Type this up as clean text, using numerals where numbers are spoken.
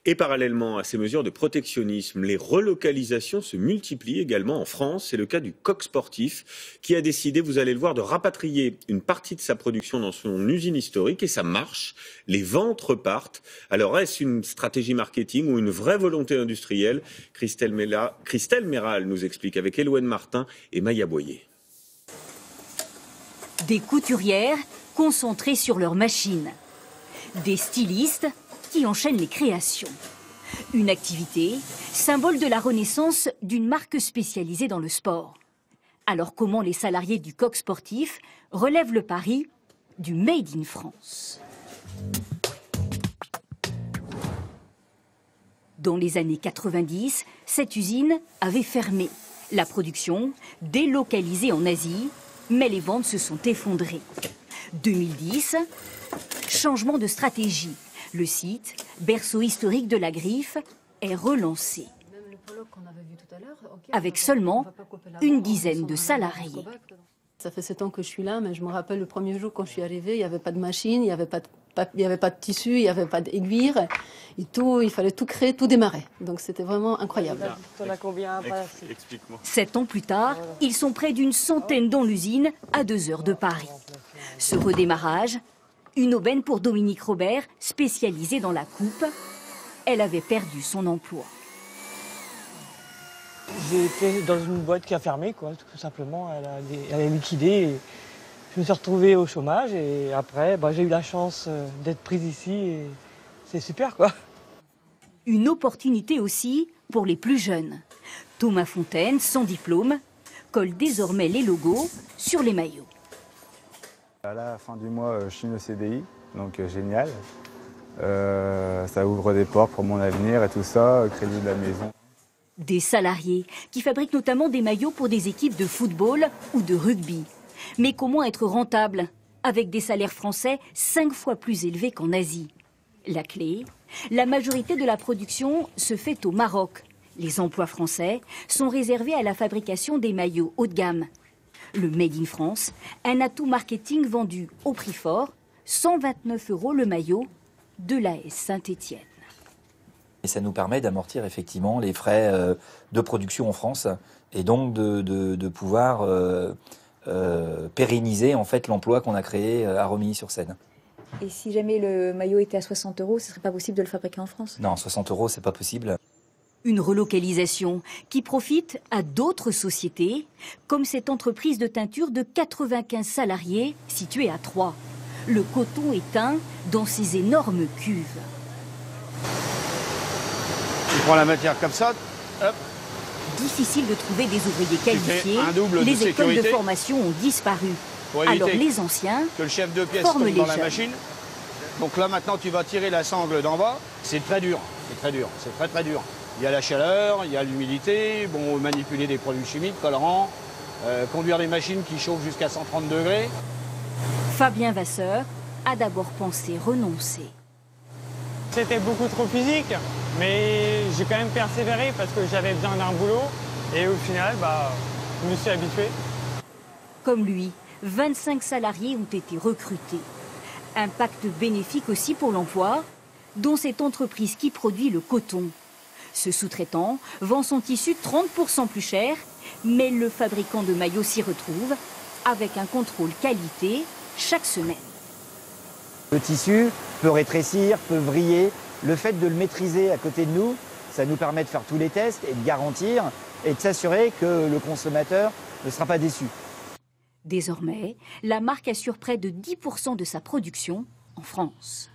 Et parallèlement à ces mesures de protectionnisme, les relocalisations se multiplient également en France. C'est le cas du Coq Sportif qui a décidé, vous allez le voir, de rapatrier une partie de sa production dans son usine historique et ça marche. Les ventes repartent. Alors est-ce une stratégie marketing ou une vraie volonté industrielle? Christelle Méral nous explique avec Eloane Martin et Maya Boyer. Des couturières concentrées sur leurs machines. Des stylistes qui enchaînent les créations. Une activité, symbole de la renaissance d'une marque spécialisée dans le sport. Alors comment les salariés du Coq Sportif relèvent le pari du Made in France? Dans les années 90, cette usine avait fermé. La production délocalisée en Asie, mais les ventes se sont effondrées. 2010, changement de stratégie. Le site, berceau historique de la griffe, est relancé. Avec seulement une dizaine de salariés. Ça fait 7 ans que je suis là, mais je me rappelle le premier jour quand je suis arrivée, il n'y avait pas de machine, il n'y avait pas de tissu, il n'y avait pas d'aiguille. Et tout, il fallait tout créer, tout démarrer. Donc c'était vraiment incroyable. 7 ans plus tard, ils sont près d'une centaine dans l'usine, à 2 heures de Paris. Ce redémarrage, une aubaine pour Dominique Robert, spécialisée dans la coupe. Elle avait perdu son emploi. J'ai été dans une boîte qui a fermé, quoi, tout simplement. Elle a liquidé. Et je me suis retrouvé au chômage et après, j'ai eu la chance d'être prise ici et c'est super, quoi. Une opportunité aussi pour les plus jeunes. Thomas Fontaine, sans diplôme, colle désormais les logos sur les maillots. À la fin du mois, je signe le CDI, donc génial. Ça ouvre des portes pour mon avenir et tout ça, crédit de la maison. Des salariés qui fabriquent notamment des maillots pour des équipes de football ou de rugby. Mais comment être rentable avec des salaires français 5 fois plus élevés qu'en Asie? La clé, la majorité de la production se fait au Maroc. Les emplois français sont réservés à la fabrication des maillots haut de gamme. Le Made in France, un atout marketing vendu au prix fort, 129 € le maillot de l'AS Saint-Étienne. Et ça nous permet d'amortir effectivement les frais de production en France et donc de pouvoir pérenniser en fait l'emploi qu'on a créé à Romilly-sur-Seine. Et si jamais le maillot était à 60 €, ce ne serait pas possible de le fabriquer en France? Non, 60 €, c'est pas possible. Une relocalisation qui profite à d'autres sociétés, comme cette entreprise de teinture de 95 salariés située à Troyes. Le coton est teint dans ces énormes cuves. Tu prends la matière comme ça, hop. Difficile de trouver des ouvriers qualifiés, les écoles de formation ont disparu. Alors les anciens que le chef de pièce forment tombe dans les la jeunes. machine. Donc là maintenant tu vas tirer la sangle d'en bas, c'est très dur, c'est très dur. Il y a la chaleur, il y a l'humidité, manipuler des produits chimiques, colorants, conduire des machines qui chauffent jusqu'à 130 degrés. Fabien Vasseur a d'abord pensé renoncer. C'était beaucoup trop physique, mais j'ai quand même persévéré parce que j'avais besoin d'un boulot et au final, je me suis habitué. Comme lui, 25 salariés ont été recrutés. Impact bénéfique aussi pour l'emploi, dont cette entreprise qui produit le coton. Ce sous-traitant vend son tissu 30% plus cher, mais le fabricant de maillots s'y retrouve avec un contrôle qualité chaque semaine. Le tissu peut rétrécir, peut vriller. Le fait de le maîtriser à côté de nous, ça nous permet de faire tous les tests et de garantir et de s'assurer que le consommateur ne sera pas déçu. Désormais, la marque assure près de 10% de sa production en France.